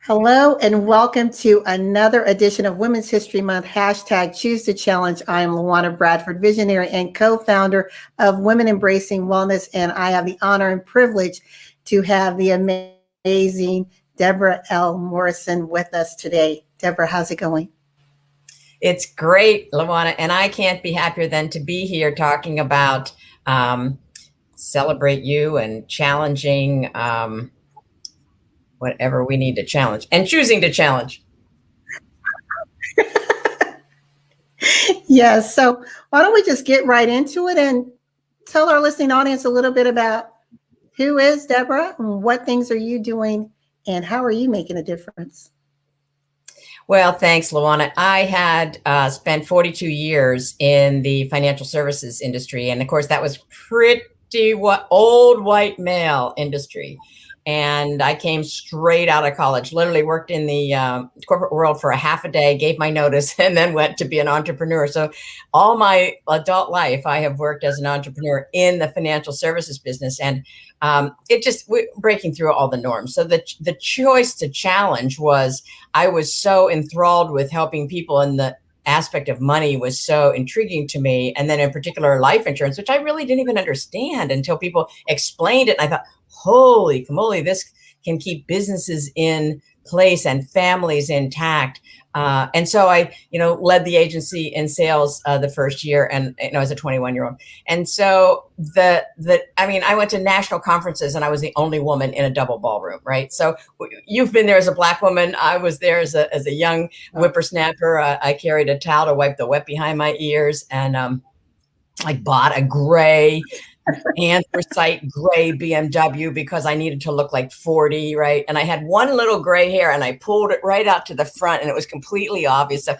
Hello and welcome to another edition of Women's History Month, hashtag Choose to Challenge. I am Luana Bradford, visionary and co-founder of Women Embracing Wellness, and I have the honor and privilege to have the amazing Debra L. Morrison with us today. Debra, how's it going? It's great, Luana, and I can't be happier than to be here talking about celebrate you and challenging whatever we need to challenge and choosing to challenge. Yes, so why don't we just get right into it and tell our listening audience a little bit about who is Debra and what things are you doing and how are you making a difference? Well, thanks, Luana. I had spent 42 years in the financial services industry. And of course, that was pretty old white male industry. And I came straight out of college, literally worked in the corporate world for a half a day, gave my notice, and then went to be an entrepreneur. So all my adult life, I have worked as an entrepreneur in the financial services business. And we're breaking through all the norms. So the choice to challenge was, I was so enthralled with helping people, and the aspect of money was so intriguing to me. And then in particular, life insurance, which I really didn't even understand until people explained it. And I thought, holy camoly, this can keep businesses in place and families intact. And so I, led the agency in sales the first year, and as a 21-year-old. And so I went to national conferences, and I was the only woman in a double ballroom, right? So you've been there as a Black woman. I was there as a young whippersnapper. I carried a towel to wipe the wet behind my ears, and I bought a gray anthracite gray BMW because I needed to look like 40, right? And I had one little gray hair, and I pulled it right out to the front, and it was completely obvious. So,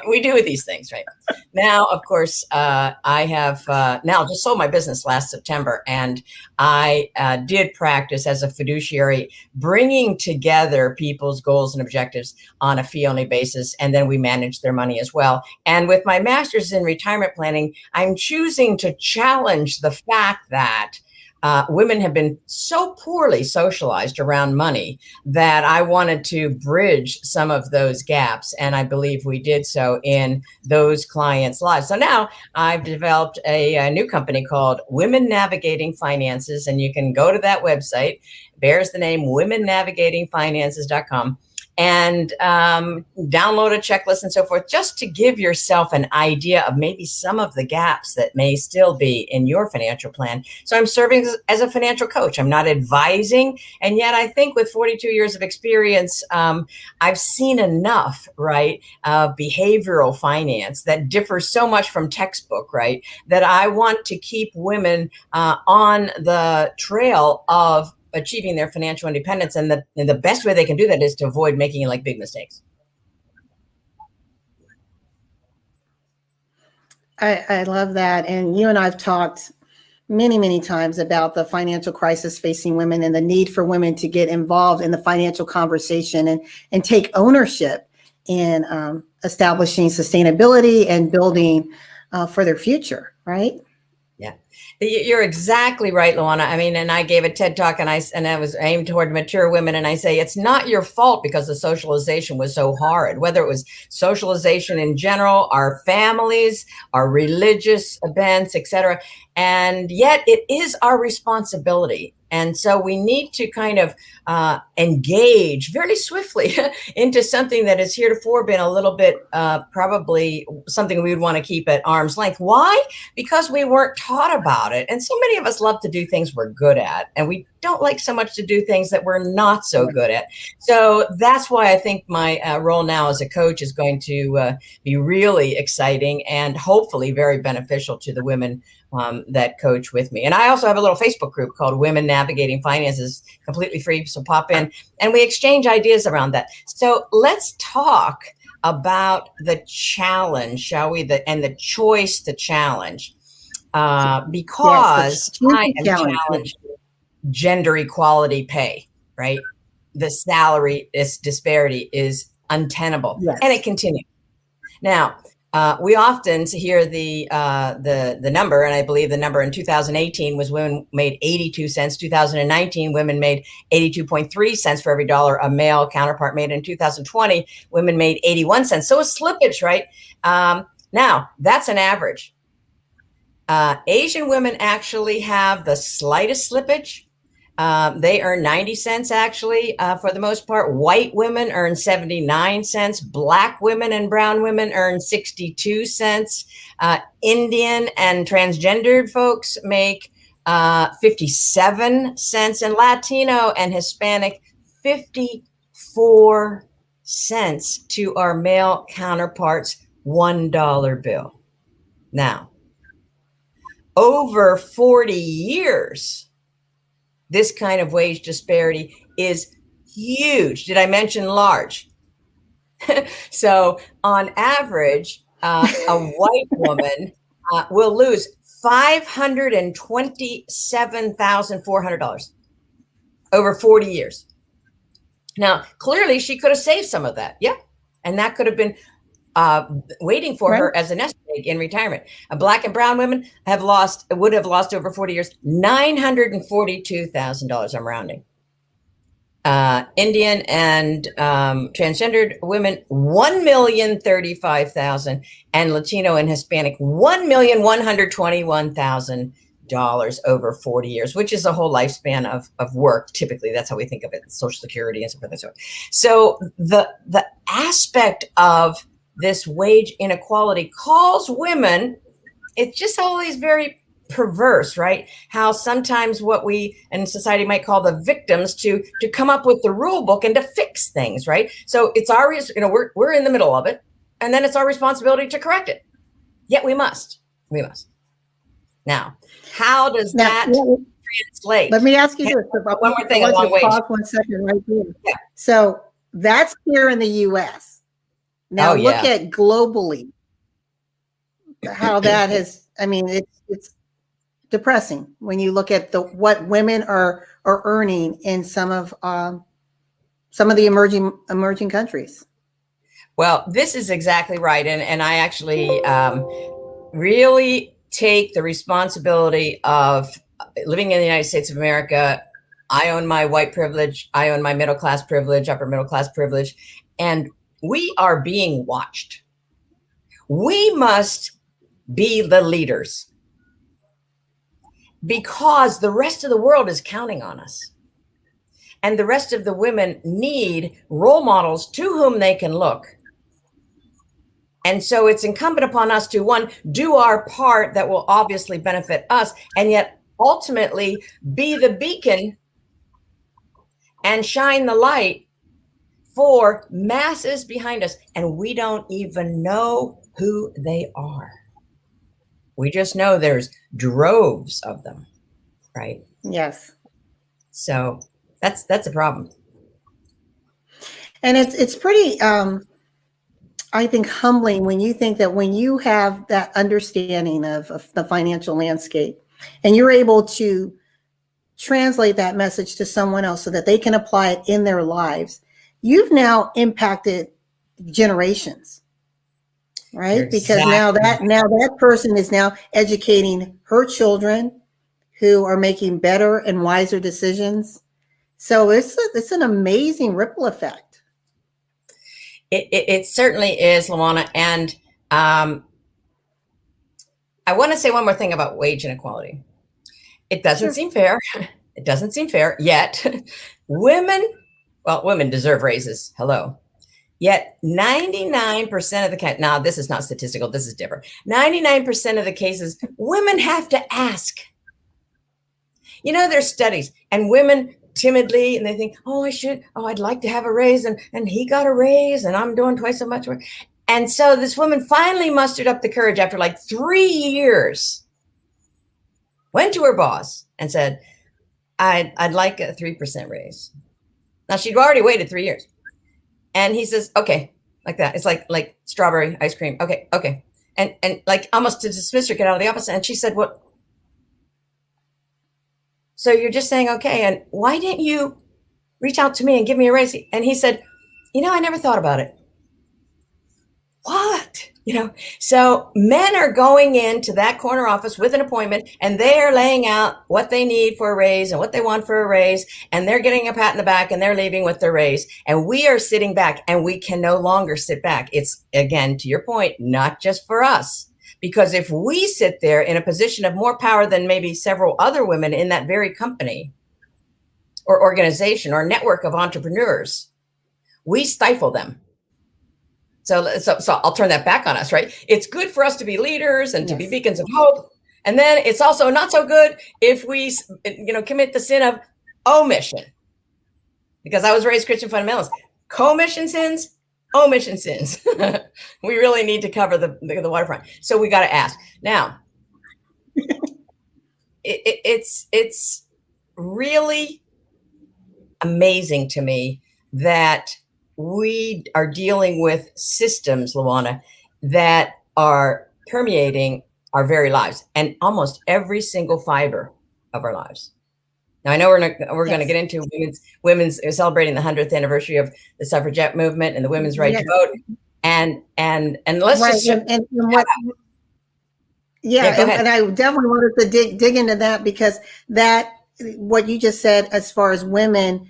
we do these things, right? Now, of course, I have now just sold my business last September, and I did practice as a fiduciary, bringing together people's goals and objectives on a fee-only basis, and then we manage their money as well. And with my master's in retirement planning, I'm choosing to challenge the fact that women have been so poorly socialized around money that I wanted to bridge some of those gaps. And I believe we did so in those clients' lives. So now I've developed a new company called Women Navigating Finances. And you can go to that website, bears the name womennavigatingfinances.com. And download a checklist and so forth, just to give yourself an idea of maybe some of the gaps that may still be in your financial plan. So I'm serving as a financial coach. I'm not advising. And yet I think with 42 years of experience, I've seen enough, right, behavioral finance that differs so much from textbook, right, that I want to keep women on the trail of achieving their financial independence. And the best way they can do that is to avoid making like big mistakes. I love that. And you and I've talked many, many times about the financial crisis facing women and the need for women to get involved in the financial conversation and take ownership in establishing sustainability and building for their future, right? Yeah, you're exactly right, Luana. I mean, and I gave a TED talk, and I was aimed toward mature women. And I say, it's not your fault because the socialization was so hard, whether it was socialization in general, our families, our religious events, etc. And yet it is our responsibility. And so we need to kind of engage very swiftly into something that has heretofore been a little bit probably something we would want to keep at arm's length. Why? Because we weren't taught about it. And so many of us love to do things we're good at, and we don't like so much to do things that we're not so good at. So that's why I think my role now as a coach is going to be really exciting and hopefully very beneficial to the women that coach with me. And I also have a little Facebook group called Women Navigating Finances, completely free. So pop in and we exchange ideas around that. So let's talk about the challenge, shall we? And the choice to challenge, because I am challenged gender equality pay, right? The salary disparity is untenable, and it continues. Now, We often hear the number, and I believe the number in 2018 was women made 82 cents. 2019, women made 82.3 cents for every dollar a male counterpart made. In 2020, women made 81 cents. So a slippage, right? Now, that's an average. Asian women actually have the slightest slippage. They earn 90 cents actually, for the most part. White women earn 79 cents. Black women and brown women earn 62 cents. Indian and transgendered folks make 57 cents. And Latino and Hispanic, 54 cents to our male counterparts' $1 bill. Now, over 40 years, this kind of wage disparity is huge. Did I mention large? So on average, a white woman will lose $527,400 over 40 years. Now, clearly she could have saved some of that. Yeah. And that could have been waiting for her as a nest egg in retirement. Black and brown women would have lost over 40 years, $942,000. I'm rounding. Indian and transgendered women, $1,035,000, and Latino and Hispanic, $1,121,000 over 40 years, which is a whole lifespan of work. Typically, that's how we think of it, Social Security and so forth and so on. So the aspect of this wage inequality calls women, it's just always very perverse, right? How sometimes what we in society might call the victims to come up with the rule book and to fix things, right? So it's our, we're in the middle of it, and then it's our responsibility to correct it. Yet we must. Now, how does that translate? Let me ask you this. One more thing along wage. Pause 1 second right there. Yeah. So that's here in the U.S. Now look at globally how that has, it's depressing when you look at what women are earning in some of the emerging countries. Well, this is exactly right. And I actually really take the responsibility of living in the United States of America. I own my white privilege. I own my middle class privilege, upper middle class privilege. And we are being watched. We must be the leaders because the rest of the world is counting on us. And the rest of the women need role models to whom they can look. And so it's incumbent upon us to, one, do our part that will obviously benefit us, and yet ultimately be the beacon and shine the light for masses behind us. And we don't even know who they are. We just know there's droves of them, right? Yes. So that's a problem. And it's pretty, I think, humbling when you think that when you have that understanding of the financial landscape and you're able to translate that message to someone else so that they can apply it in their lives, you've now impacted generations, right? Because now that person is now educating her children who are making better and wiser decisions. So it's an amazing ripple effect. It certainly is, Luana. And I want to say one more thing about wage inequality. It doesn't seem fair. It doesn't seem fair, yet women deserve raises. Hello. Yet 99% of the cases, now this is not statistical, this is Debra. 99% of the cases, women have to ask. There's studies, and women timidly, and they think, I'd like to have a raise, and he got a raise, and I'm doing twice so much work. And so this woman finally mustered up the courage after like 3 years, went to her boss and said, I'd like a 3% raise. Now she'd already waited 3 years. And he says, okay, like that. It's like strawberry ice cream. Okay. And like almost to dismiss her, get out of the office. And she said, what? So you're just saying, okay. And why didn't you reach out to me and give me a raise? And he said, I never thought about it. What? So men are going into that corner office with an appointment, and they are laying out what they need for a raise and what they want for a raise, and they're getting a pat in the back, and they're leaving with their raise. And we are sitting back, and we can no longer sit back. It's, again, to your point, not just for us. Because if we sit there in a position of more power than maybe several other women in that very company or organization or network of entrepreneurs, we stifle them. So I'll turn that back on us, right? It's good for us to be leaders and to be beacons of hope. And then it's also not so good if we, commit the sin of omission. Because I was raised Christian fundamentalist. Commission sins, omission sins. We really need to cover the waterfront. So we got to ask. Now, it's really amazing to me that we are dealing with systems, Luana, that are permeating our very lives and almost every single fiber of our lives. Now, I know we're going to get into women's celebrating the 100th anniversary of the suffragette movement and the women's right to vote, and let's just and I definitely wanted to dig into that, because that what you just said as far as women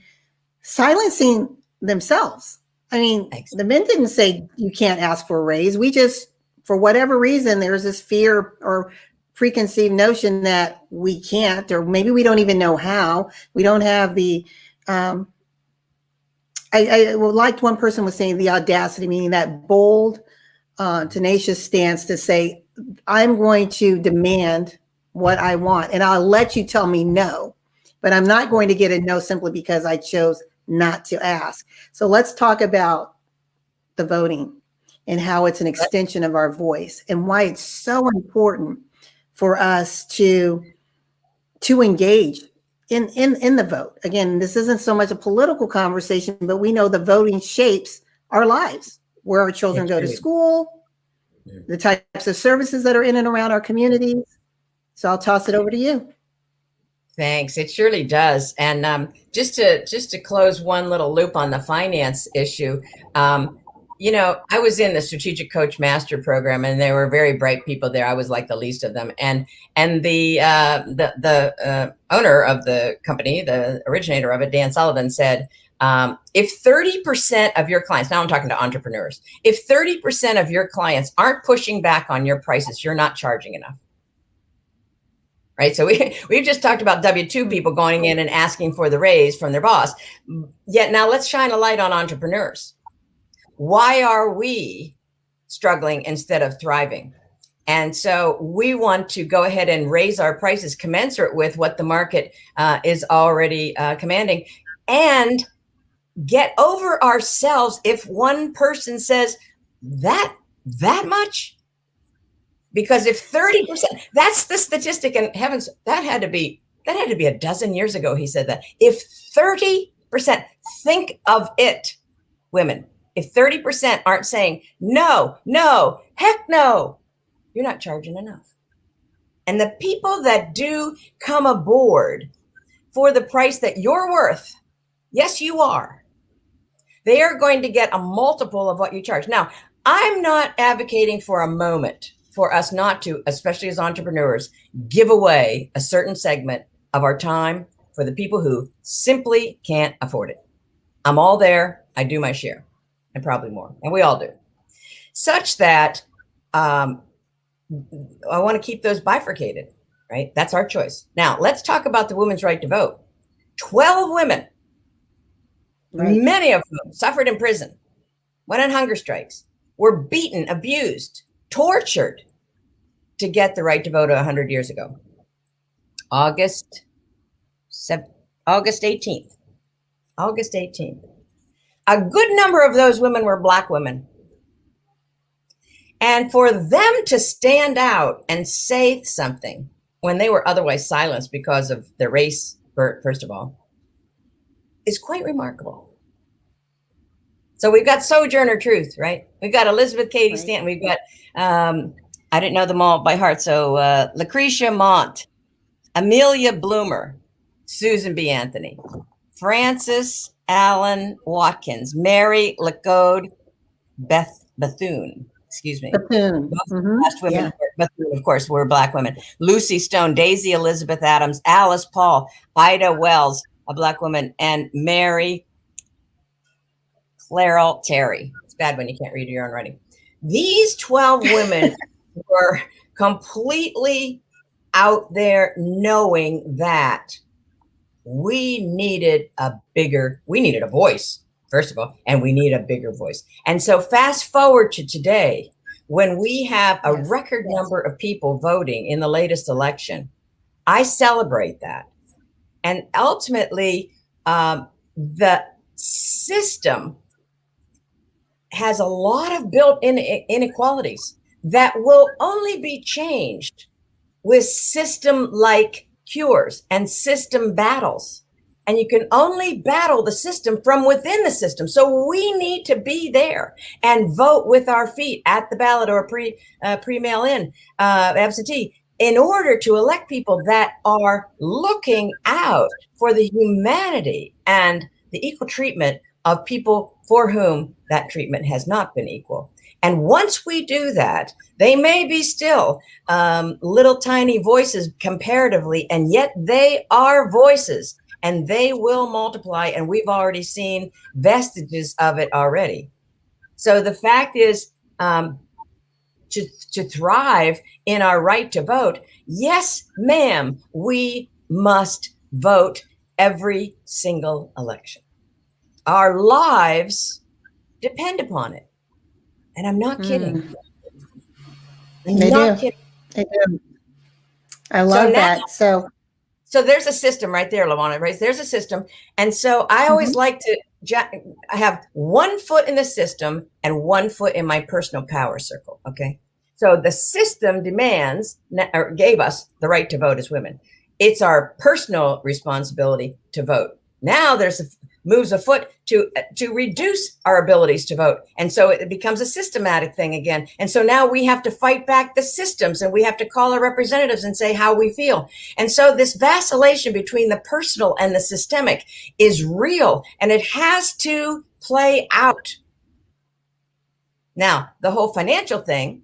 silencing themselves. I mean, the men didn't say you can't ask for a raise. We just, for whatever reason, there's this fear or preconceived notion that we can't, or maybe we don't even know how. We don't have the, I liked one person was saying the audacity, meaning that bold, tenacious stance to say, I'm going to demand what I want, and I'll let you tell me no, but I'm not going to get a no simply because I chose not to ask. So let's talk about the voting and how it's an extension of our voice and why it's so important for us to engage in the vote. Again, this isn't so much a political conversation, but we know the voting shapes our lives, where our children go to school, the types of services that are in and around our communities. So I'll toss it over to you. Thanks. It surely does. And just to close one little loop on the finance issue, I was in the Strategic Coach Master Program, and there were very bright people there. I was like the least of them. And the owner of the company, the originator of it, Dan Sullivan, said, if 30% of your clients, now I'm talking to entrepreneurs, if 30% of your clients aren't pushing back on your prices, you're not charging enough. Right. So we've just talked about W-2 people going in and asking for the raise from their boss. Yet now let's shine a light on entrepreneurs. Why are we struggling instead of thriving? And so we want to go ahead and raise our prices commensurate with what the market is already commanding, and get over ourselves if one person says that much. Because if 30%, that's the statistic, and heavens, that had to be a dozen years ago. He said that if 30%, think of it, women, if 30% aren't saying no, heck no, you're not charging enough. And the people that do come aboard for the price that you're worth, yes, you are, they are going to get a multiple of what you charge. Now, I'm not advocating for a moment for us not to, especially as entrepreneurs, give away a certain segment of our time for the people who simply can't afford it. I'm all there. I do my share, and probably more, and we all do. Such that I want to keep those bifurcated, right? That's our choice. Now, let's talk about the women's right to vote. 12 women, many of whom suffered in prison, went on hunger strikes, were beaten, abused, tortured to get the right to vote 100 years ago. August 18th. A good number of those women were Black women. And for them to stand out and say something when they were otherwise silenced because of their race, first of all, is quite remarkable. So we've got Sojourner Truth, right? We've got Elizabeth Cady Stanton. We've got, I didn't know them all by heart. So Lucretia Mont, Amelia Bloomer, Susan B. Anthony, Frances Allen Watkins, Mary LaCode Bethune, excuse me. Bethune. Most of the Mm-hmm. last women, Yeah. Bethune, of course, were Black women. Lucy Stone, Daisy Elizabeth Adams, Alice Paul, Ida Wells, a Black woman, and Mary Clarell Terry. It's bad when you can't read your own writing. These 12 women were completely out there knowing that we needed a voice, first of all, and we need a bigger voice. And so fast forward to today, when we have a record number of people voting in the latest election, I celebrate that. And ultimately, the system has a lot of built-in inequalities that will only be changed with system-like cures and system battles. And you can only battle the system from within the system. So we need to be there and vote with our feet at the ballot or pre-mail-in absentee in order to elect people that are looking out for the humanity and the equal treatment of people for whom that treatment has not been equal. And once we do that, they may be still little tiny voices comparatively, and yet they are voices and they will multiply. And we've already seen vestiges of it already. So the fact is, to thrive in our right to vote, yes, ma'am, we must vote every single election. Our lives depend upon it. And I'm not kidding. They do. They do. I love that. So there's a system right there, LaWanna, right? There's a system. And so I always like to have one foot in the system and one foot in my personal power circle. Okay. So the system demands or gave us the right to vote as women. It's our personal responsibility to vote. Now there's moves afoot to reduce our abilities to vote. And so it becomes a systematic thing again. And so now we have to fight back the systems and we have to call our representatives and say how we feel. And so this vacillation between the personal and the systemic is real, and it has to play out. Now, the whole financial thing,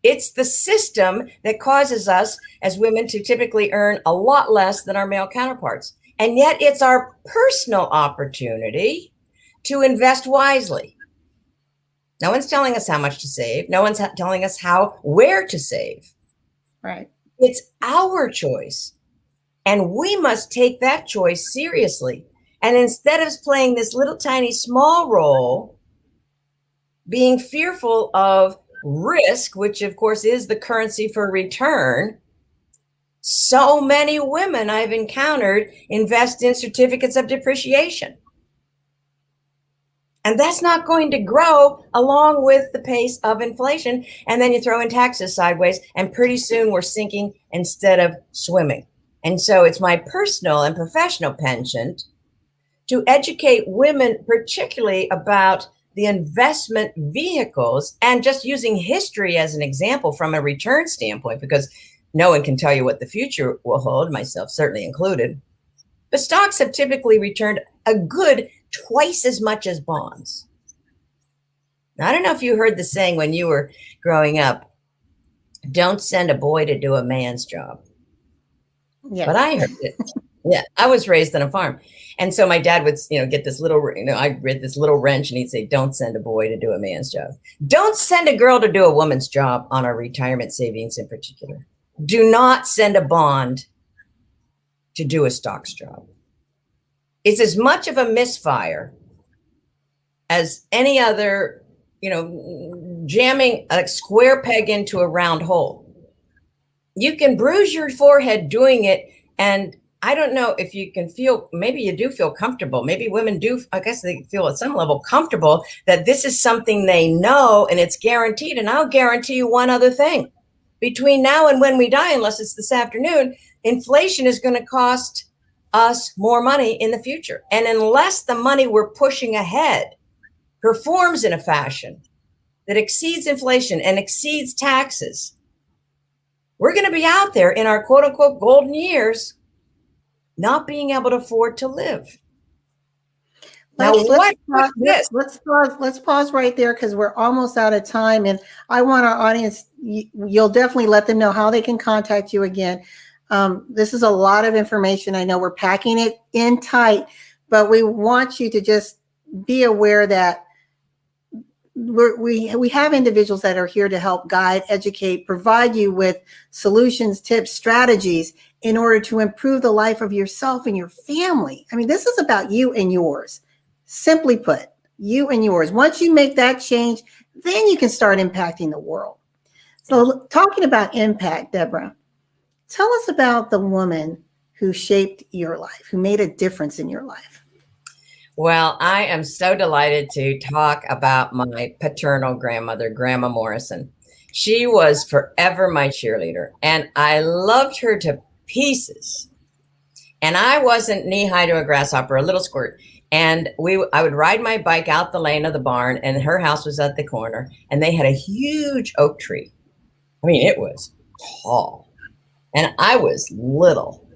it's the system that causes us as women to typically earn a lot less than our male counterparts. And yet it's our personal opportunity to invest wisely. No one's telling us how much to save. No one's telling us where to save. Right. It's our choice. And we must take that choice seriously. And instead of playing this little tiny small role, being fearful of risk, which of course is the currency for return, so many women I've encountered invest in certificates of depreciation. And that's not going to grow along with the pace of inflation. And then you throw in taxes sideways, and pretty soon we're sinking instead of swimming. And so it's my personal and professional penchant to educate women, particularly about the investment vehicles, and just using history as an example from a return standpoint, because no one can tell you what the future will hold, myself certainly included. But stocks have typically returned a good twice as much as bonds. Now, I don't know if you heard the saying when you were growing up, don't send a boy to do a man's job. Yeah. But I heard it. Yeah, I was raised on a farm. And so my dad would, get this little, I read this little wrench, and he'd say, don't send a boy to do a man's job. Don't send a girl to do a woman's job on our retirement savings in particular. Do not send a bond to do a stocks job. It's as much of a misfire as any other, jamming a square peg into a round hole. You can bruise your forehead doing it, and I don't know if you can feel, maybe you do feel comfortable. Maybe women do, I guess they feel at some level comfortable that this is something they know and it's guaranteed. And I'll guarantee you one other thing. Between now and when we die, unless it's this afternoon, inflation is going to cost us more money in the future. And unless the money we're pushing ahead performs in a fashion that exceeds inflation and exceeds taxes, we're going to be out there in our quote unquote golden years not being able to afford to live. Now, what was this? Let's pause right there because we're almost out of time, and I want our audience. You'll definitely let them know how they can contact you again. This is a lot of information. I know we're packing it in tight, but we want you to just be aware that we have individuals that are here to help guide, educate, provide you with solutions, tips, strategies in order to improve the life of yourself and your family. I mean, this is about you and yours. Simply put, you and yours. Once you make that change, then you can start impacting the world. So talking about impact, Debra, tell us about the woman who shaped your life, who made a difference in your life. Well, I am so delighted to talk about my paternal grandmother, Grandma Morrison. She was forever my cheerleader, and I loved her to pieces. And I wasn't knee-high to a grasshopper, a little squirt. And I would ride my bike out the lane of the barn, and her house was at the corner, and they had a huge oak tree. I mean, it was tall, and I was little.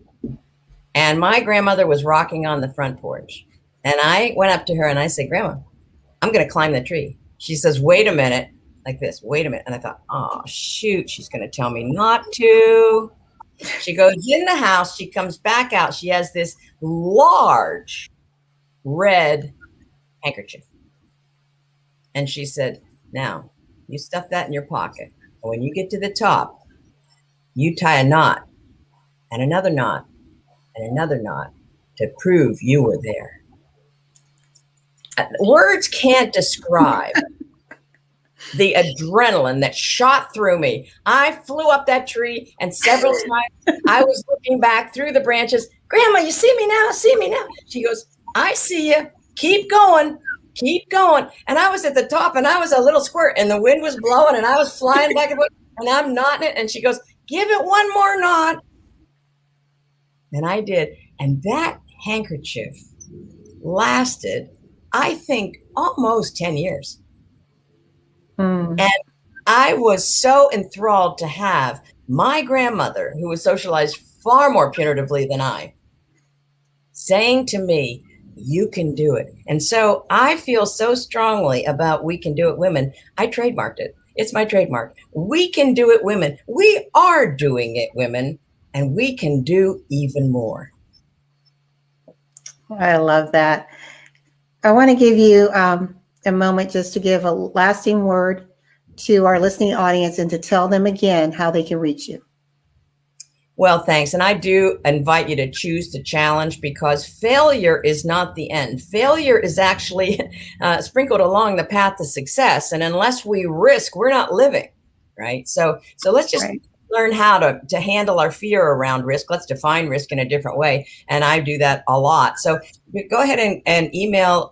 And my grandmother was rocking on the front porch. And I went up to her and I said, Grandma, I'm going to climb the tree. She says, wait a minute, like this, wait a minute. And I thought, oh, shoot, she's going to tell me not to. She goes in the house. She comes back out. She has this large red handkerchief. And she said, now, you stuff that in your pocket. And when you get to the top, you tie a knot and another knot and another knot to prove you were there. Words can't describe the adrenaline that shot through me. I flew up that tree, and several times I was looking back through the branches. Grandma, you see me now? See me now? She goes, I see you. Keep going. Keep going. And I was at the top, and I was a little squirt, and the wind was blowing, and I was flying back and forth, and I'm knotting it. And she goes, give it one more knot. And I did. And that handkerchief lasted, I think, almost 10 years. And I was so enthralled to have my grandmother, who was socialized far more punitively than I, saying to me, you can do it. And so I feel so strongly about We Can Do It Women. I trademarked it. It's my trademark. We can do it, women. We are doing it, women, and we can do even more. I love that. I want to give you a moment just to give a lasting word to our listening audience and to tell them again how they can reach you. Well, thanks. And I do invite you to choose to challenge, because failure is not the end. Failure is actually sprinkled along the path to success. And unless we risk, we're not living, right? So let's just learn how to handle our fear around risk. Let's define risk in a different way. And I do that a lot. So go ahead and email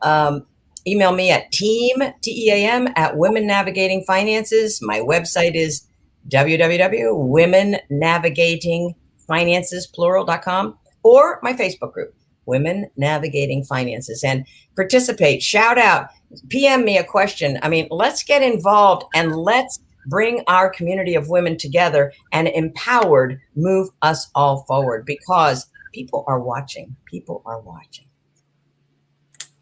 me at team, at Women Navigating Finances. My website is www.womennavigatingfinances.com, or my Facebook group, Women Navigating Finances, and participate, shout out, PM me a question. I mean, let's get involved and let's bring our community of women together and empowered move us all forward, because people are watching. People are watching.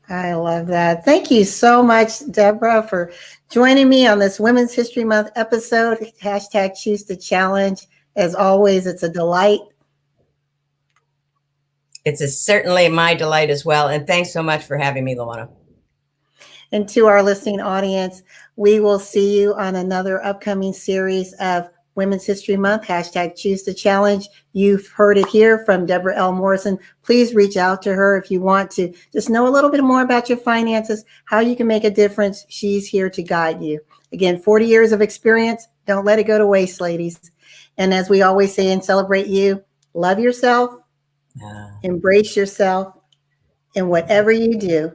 I love that. Thank you so much, Debra, for joining me on this Women's History Month episode. Hashtag Choose to Challenge. As always, it's a delight. It's certainly my delight as well. And thanks so much for having me, Luana. And to our listening audience, we will see you on another upcoming series of Women's History Month, hashtag Choose to Challenge. You've heard it here from Debra L. Morrison. Please reach out to her if you want to just know a little bit more about your finances, how you can make a difference. She's here to guide you. Again, 40 years of experience. Don't let it go to waste, ladies. And as we always say and celebrate you, love yourself, embrace yourself, and whatever you do,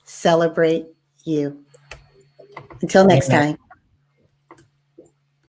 celebrate you. Until next time.